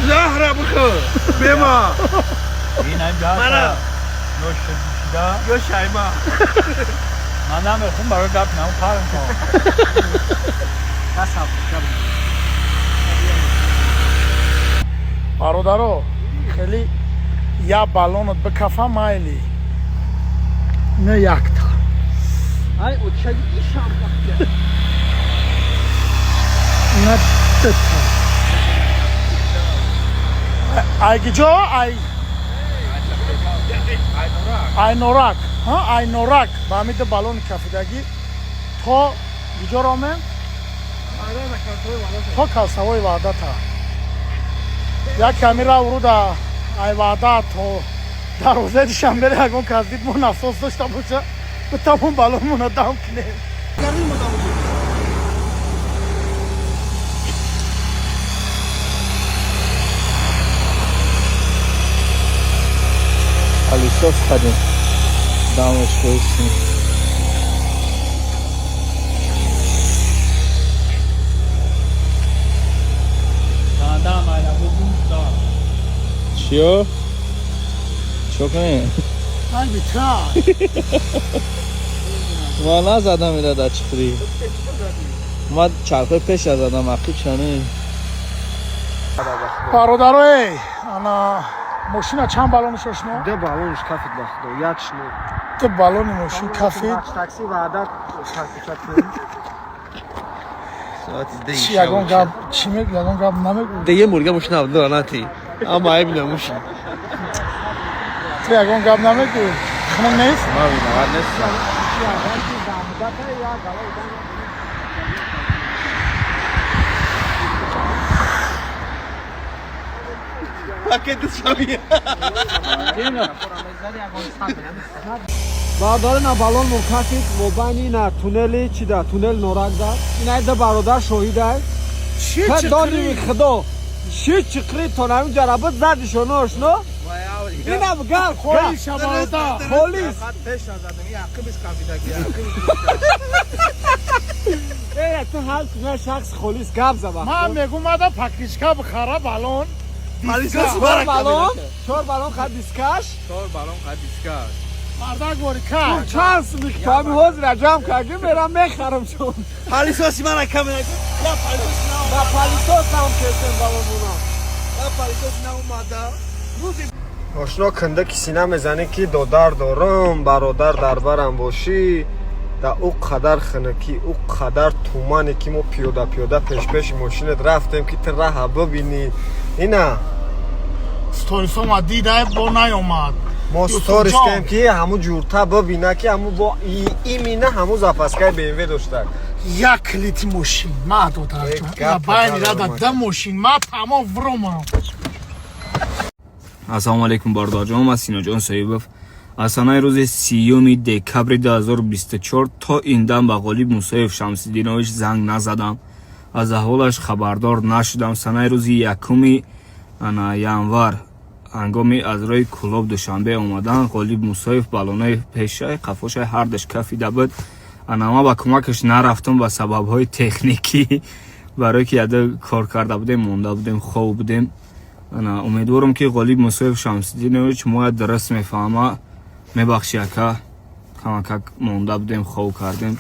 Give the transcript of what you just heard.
زهره بخور بما این هم جهت منم. نوش شده یا شایما منم خون برای گپ نمون پرم کنم برادرو خیلی یا بالونت به کفه مایلی نه یک تا ای او چه ایشم وقت نه دو تا ای گجا ای نورک ها ای نورک با امید بالون کفیدگی تا گجا رامن تا کاسوی وعده تا یک کمی را ورود ای وعده تو در روزه شنبه اگون کردید من افسوس داشته باشه به تمام بالونمون رو دم کنیم پالیسوس خدیم دامش کویستیم دام آیلا بودیم دار چیو؟ چو کنیم؟ من بیتر ما نزدم ایده در چخری ما چرخه پیش زدم اخی چنه برادرای انا ماشین چند بالون ششنو؟ ده بالونش کافید بخدا یک شنو تو بالون ماشین کافید تاکسی و عدد تاکسی چی یگون گب چی میگو یگون گب نمیگو ده یه مرگه مشن عبد رانتی اما ای بینه مشن تو یگون گب نمیگو خنم نیست؟ ما بینه ور نیستم برادر نه بالون مکافید موبانی نه تونلی چی ده تونل نورک ده این ایده برادر شهید است چی که دانی چکری؟ خدا شی چکری تو نمی جرابت زدی شنو اشنو اینم گل خوی شبادا پلیس ای تو حال کنه شخص خلیص گپ زبا من میگو مادا پاکیشکا بخاره بالون چهار بالون خد دیسکاش مردا گوری که چانس میخوام حوز را جمع کردیم میرم میخرم چون پالیسوسی من کم نکن یا پالیسوسی نه با پالیسوس هم کردن بالونونا یا پالیسوسی نه اومده آشنا کنده که سینه میزنه که دادر دارم برادر در برم باشی در او قدر خنکی او قدر تومانی که ما پیاده پیش ماشینت رفتیم که تو راه ببینی اینا ستوریسا ما دیده با نیومد ما ستارش کردیم که همو جورتا ببینه که همو با ایمینه همو زفسکای BMW داشته یک کلیت ماشین ما دادر جان باید را ده ماشین ما تمام وروم السلام علیکم بردار جان من سینا جان صاحبов اسانای روز 30 دکبر 2024 تا این دم به غالب موسیف شمس‌الدینویچ زنگ نزدم از احوالش خبردار نشدم سنای روز 1 январ ҳангоми аз роҳи клуб душанбе омадан ғолиб мусоев балонаи пешаи қафошаи ҳардаш кафида буд ма ба кӯмакаш нарафтам ба сабабҳои техникӣ барое ки яда кор карда будем монда будем хоб будем умедворам ки ғолиб мусоев шамсиддинович моя дуруст мефаҳма мебахши ака камакак монда будем хоб кардем